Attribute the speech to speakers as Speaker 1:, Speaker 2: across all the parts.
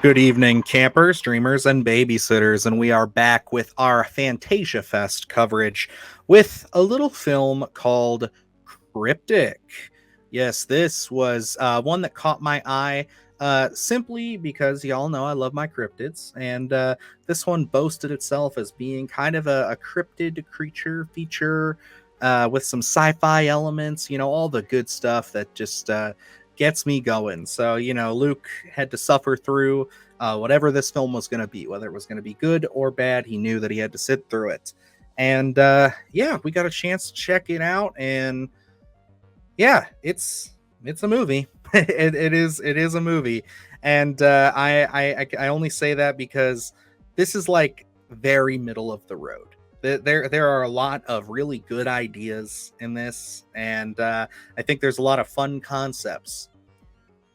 Speaker 1: Good evening, campers, dreamers, and babysitters, and we are back with our Fantasia Fest coverage with a little film called Kryptic. Yes, this was one that caught my eye simply because y'all know I love my cryptids, and this one boasted itself as being kind of a cryptid creature feature with some sci-fi elements, all the good stuff that just gets me going. So, Luke had to suffer through whatever this film was going to be, whether it was going to be good or bad. He knew that he had to sit through it. And yeah, we got a chance to check it out, and yeah, it's a movie. It is a movie, and I only say that because this is like very middle of the road. There are a lot of really good ideas in this, and I think there's a lot of fun concepts,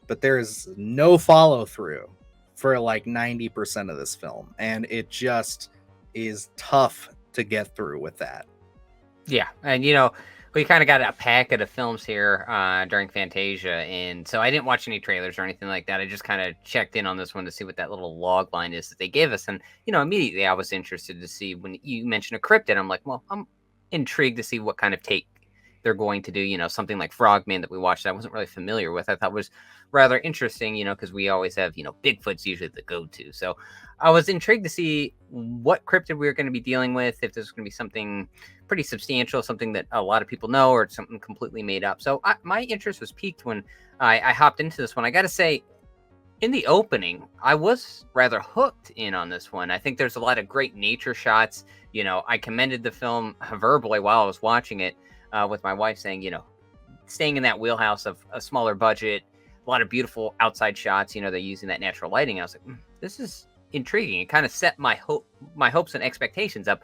Speaker 1: but there is no follow through for like 90% of this film, and it just is tough to get through with that.
Speaker 2: Yeah, and we kind of got a packet of films here during Fantasia, and so I didn't watch any trailers or anything like that. I just kind of checked in on this one to see what that little log line is that they gave us, and immediately I was interested to see when you mentioned a cryptid. I'm like, well, I'm intrigued to see what kind of take they're going to do. Something like Frogman that we watched that I wasn't really familiar with. I thought was rather interesting, because we always have, Bigfoot's usually the go-to. So I was intrigued to see what cryptid we were going to be dealing with, if this was going to be something pretty substantial, something that a lot of people know, or something completely made up. So my interest was piqued when I hopped into this one. I got to say, in the opening, I was rather hooked in on this one. I think there's a lot of great nature shots. I commended the film verbally while I was watching it with my wife, saying, staying in that wheelhouse of a smaller budget, a lot of beautiful outside shots. They're using that natural lighting. I was like, this is intriguing. It kind of set my hopes and expectations up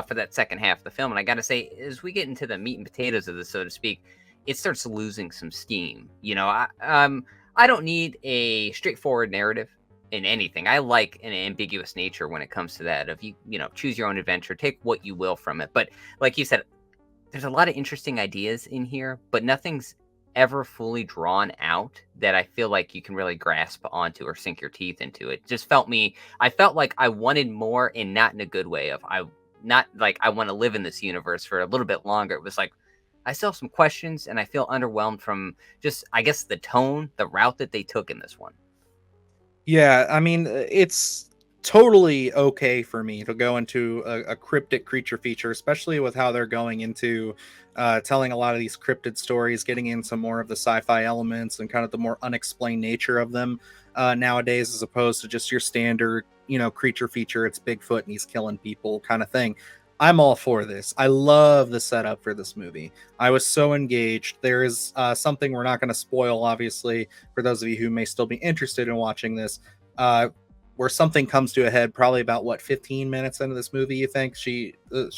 Speaker 2: for that second half of the film. And I got to say, as we get into the meat and potatoes of this, so to speak, it starts losing some steam. I don't need a straightforward narrative in anything. I like an ambiguous nature when it comes to that. If you choose your own adventure, take what you will from it. But like you said, there's a lot of interesting ideas in here, but nothing's ever fully drawn out that I feel like you can really grasp onto or sink your teeth into. It just I felt like I wanted more, and not in a good way of not like I want to live in this universe for a little bit longer. It was like I still have some questions, and I feel underwhelmed from just, I guess, the tone, the route that they took in this one.
Speaker 1: Yeah, I mean, it's totally okay for me to go into a cryptic creature feature, especially with how they're going into telling a lot of these cryptid stories, getting into more of the sci-fi elements and kind of the more unexplained nature of them nowadays, as opposed to just your standard, creature feature. It's Bigfoot and he's killing people kind of thing. I'm all for this. I love the setup for this movie. I was so engaged. There is something we're not going to spoil, obviously, for those of you who may still be interested in watching this, where something comes to a head probably about 15 minutes into this movie. You think she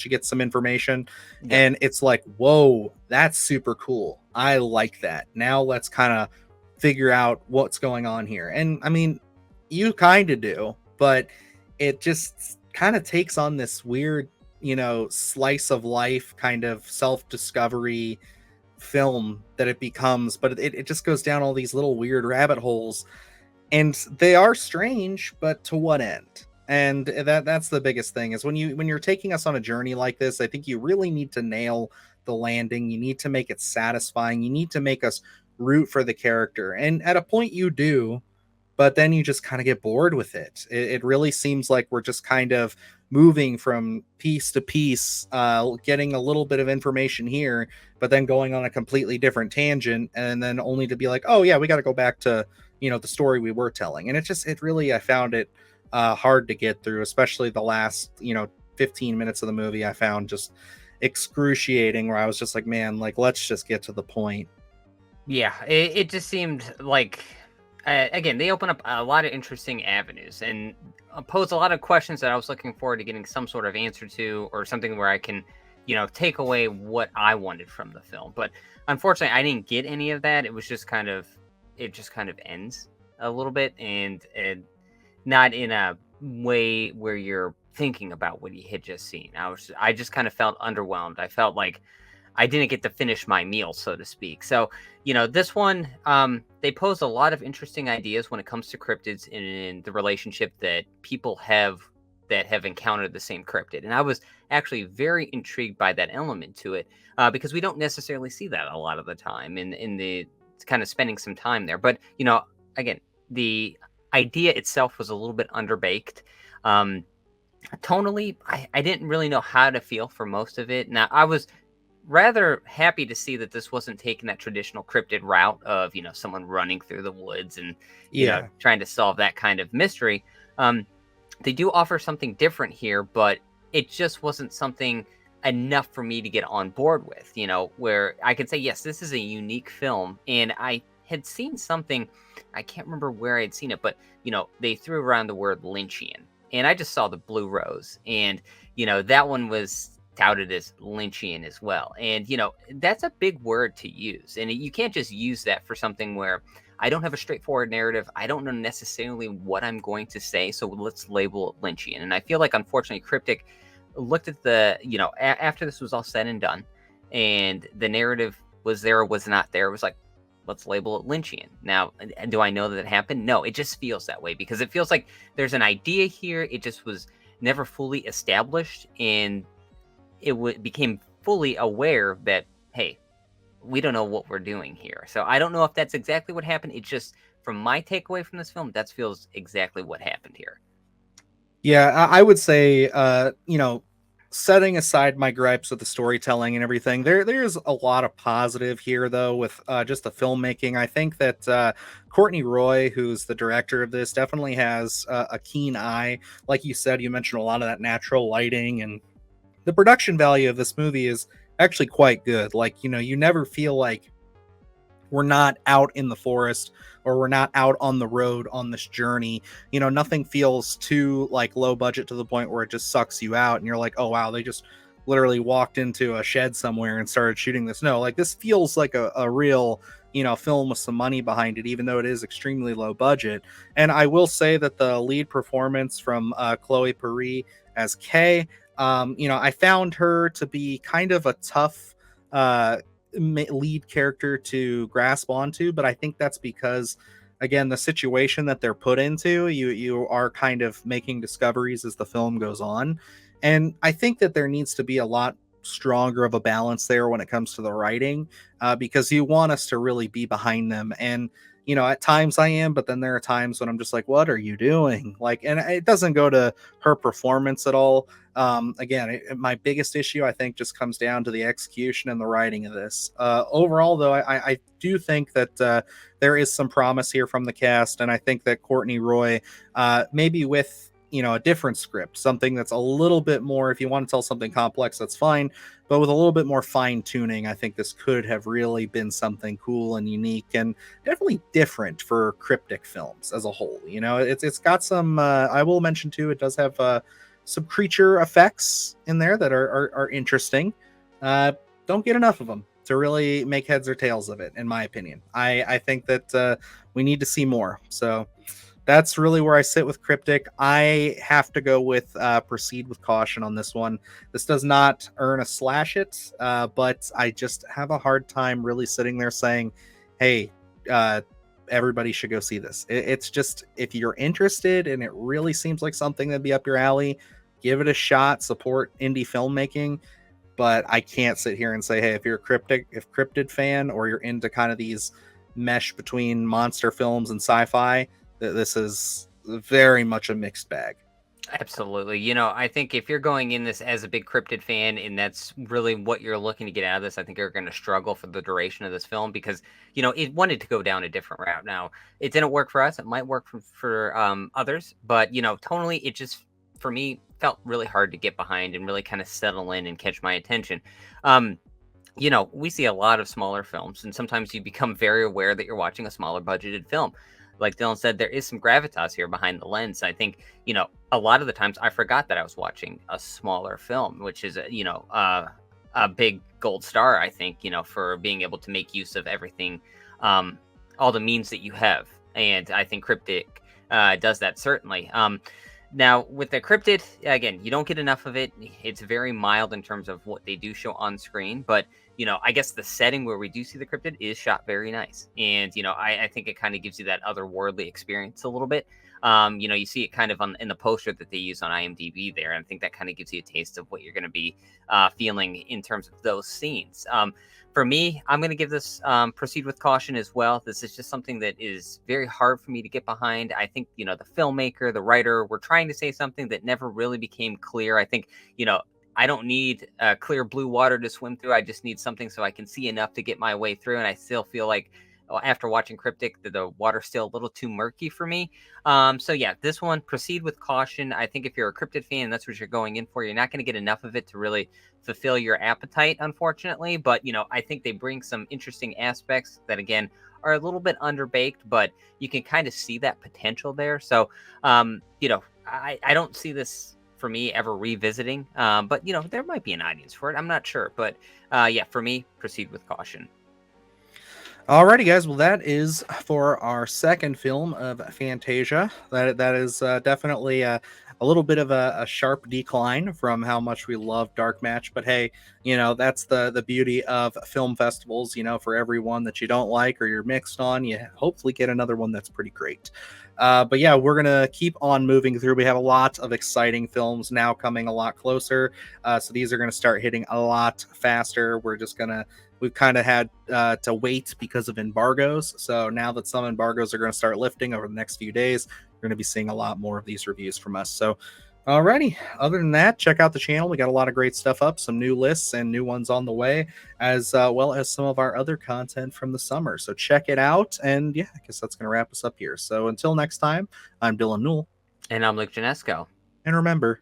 Speaker 1: gets some information,
Speaker 2: Yeah.
Speaker 1: and it's like, whoa, that's super cool. I like that. Now let's kind of figure out what's going on here. And I mean, you kind of do, but it just kind of takes on this weird, slice of life kind of self-discovery film that it becomes, but it just goes down all these little weird rabbit holes, and they are strange, but to what end? And that's the biggest thing, is when you're taking us on a journey like this, I think you really need to nail the landing. You need to make it satisfying. You need to make us root for the character, and at a point you do, but then you just kind of get bored with it. It really seems like we're just kind of moving from piece to piece, getting a little bit of information here, but then going on a completely different tangent, and then only to be like, oh yeah, we got to go back to the story we were telling. And it really, I found it hard to get through, especially the last 15 minutes of the movie. I found just excruciating, where I was just like, man, like, let's just get to the point.
Speaker 2: Yeah, it just seemed like, again, they open up a lot of interesting avenues and pose a lot of questions that I was looking forward to getting some sort of answer to, or something where I can, take away what I wanted from the film. But unfortunately, I didn't get any of that. It was just it just kind of ends a little bit, and not in a way where you're thinking about what you had just seen. I just kind of felt underwhelmed. I felt like I didn't get to finish my meal, so to speak. So, this one, they pose a lot of interesting ideas when it comes to cryptids in the relationship that people have that have encountered the same cryptid. And I was actually very intrigued by that element to it, because we don't necessarily see that a lot of the time in the kind of spending some time there. But, again, the idea itself was a little bit underbaked. Um, Tonally, I didn't really know how to feel for most of it. Now, I was rather happy to see that this wasn't taking that traditional cryptid route of, someone running through the woods and,
Speaker 1: Yeah.
Speaker 2: trying to solve that kind of mystery. They do offer something different here, but it just wasn't something enough for me to get on board with, where I could say, yes, this is a unique film. And I had seen something, I can't remember where I'd seen it, but, they threw around the word Lynchian. And I just saw the Blue Rose. And, that one was touted as Lynchian as well. And, that's a big word to use. And you can't just use that for something where I don't have a straightforward narrative. I don't know necessarily what I'm going to say. So let's label it Lynchian. And I feel like, unfortunately, Kryptic looked at the, after this was all said and done and the narrative was there or was not there, it was like, let's label it Lynchian. Now, do I know that it happened? No, it just feels that way because it feels like there's an idea here. It just was never fully established, and it became fully aware that, hey, we don't know what we're doing here. So I don't know if that's exactly what happened. It just, from my takeaway from this film, that feels exactly what happened here.
Speaker 1: Yeah, I would say, setting aside my gripes with the storytelling and everything, there's a lot of positive here, though, with just the filmmaking. I think that Courtney Roy, who's the director of this, definitely has a keen eye. Like you said, you mentioned a lot of that natural lighting, and the production value of this movie is actually quite good. Like, you never feel like we're not out in the forest or we're not out on the road on this journey. Nothing feels too like low budget to the point where it just sucks you out and you're like, oh wow, they just literally walked into a shed somewhere and started shooting this. No, like this feels like a real film with some money behind it, even though it is extremely low budget. And I will say that the lead performance from Chloe Puri as Kay, I found her to be kind of a tough lead character to grasp onto, but I think that's because, again, the situation that they're put into, you are kind of making discoveries as the film goes on, and I think that there needs to be a lot stronger of a balance there when it comes to the writing, because you want us to really be behind them. And at times I am, but then there are times when I'm just like, what are you doing? Like, and it doesn't go to her performance at all. Again, my biggest issue, I think, just comes down to the execution and the writing of this. Overall, though, I do think that there is some promise here from the cast, and I think that Courtney Roy, maybe with a different script, something that's a little bit more, if you want to tell something complex, that's fine, but with a little bit more fine tuning, I think this could have really been something cool and unique and definitely different for Kryptic films as a whole. It's got some, I will mention too, it does have some creature effects in there that are interesting. Don't get enough of them to really make heads or tails of it, in my opinion. I think that we need to see more. So that's really where I sit with Kryptic. I have to go with proceed with caution on this one. This does not earn a slash it, but I just have a hard time really sitting there saying, hey, everybody should go see this. It's just, if you're interested and it really seems like something that'd be up your alley, give it a shot, support indie filmmaking. But I can't sit here and say, hey, if you're a cryptid fan, or you're into kind of these mesh between monster films and sci-fi, this is very much a mixed bag.
Speaker 2: Absolutely. I think if you're going in this as a big cryptid fan and that's really what you're looking to get out of this, I think you're going to struggle for the duration of this film because, it wanted to go down a different route. Now, it didn't work for us. It might work for others, but, tonally, it just, for me, felt really hard to get behind and really kind of settle in and catch my attention. We see a lot of smaller films, and sometimes you become very aware that you're watching a smaller budgeted film. Like Dylan said, there is some gravitas here behind the lens. I think, a lot of the times I forgot that I was watching a smaller film, which is, a big gold star, I think, for being able to make use of everything, all the means that you have. And I think Kryptic does that, certainly. Now, with the cryptid, again, you don't get enough of it. It's very mild in terms of what they do show on screen. But, I guess the setting where we do see the cryptid is shot very nice. And, I think it kind of gives you that otherworldly experience a little bit. You see it kind of in the poster that they use on IMDb there. And I think that kind of gives you a taste of what you're going to be feeling in terms of those scenes. For me, I'm going to give this proceed with caution as well. This is just something that is very hard for me to get behind. I think, the filmmaker, the writer, were trying to say something that never really became clear. I think, I don't need clear blue water to swim through. I just need something so I can see enough to get my way through. And I still feel like after watching Kryptic, the water's still a little too murky for me. So yeah, this one, proceed with caution. I think if you're a Kryptid fan and that's what you're going in for, you're not going to get enough of it to really fulfill your appetite, unfortunately. But, I think they bring some interesting aspects that, again, are a little bit underbaked, but you can kind of see that potential there. So, I don't see this for me ever revisiting, but there might be an audience for it. I'm not sure, but yeah, for me, proceed with caution.
Speaker 1: Alrighty, guys. Well, that is for our second film of Fantasia. That is definitely a little bit of a sharp decline from how much we love Dark Match. But hey, that's the beauty of film festivals. For every one that you don't like or you're mixed on, you hopefully get another one that's pretty great. But yeah, we're gonna keep on moving through. We have a lot of exciting films now coming a lot closer. So these are gonna start hitting a lot faster. We've kind of had to wait because of embargoes. So now that some embargoes are going to start lifting over the next few days, you're going to be seeing a lot more of these reviews from us. So, alrighty. Other than that, check out the channel. We got a lot of great stuff up, some new lists and new ones on the way, as well as some of our other content from the summer. So check it out. And yeah, I guess that's going to wrap us up here. So until next time, I'm Dylan Newell.
Speaker 2: And I'm Luke Janesco.
Speaker 1: And remember,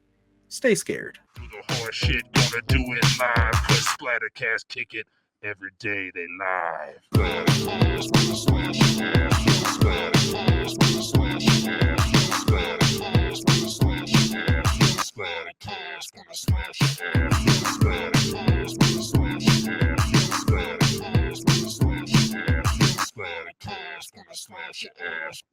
Speaker 1: stay scared.
Speaker 3: Do the hard shit, gonna do it live. Cause Splattercast kick it. Every day they live. Splattercast, gonna smash your ass. Splattercast, gonna smash your ass. Splattercast, gonna smash your ass. Splattercast, gonna smash your ass. Splattercast, gonna smash your ass. Splattercast, gonna smash your ass. Splattercast, gonna smash your ass.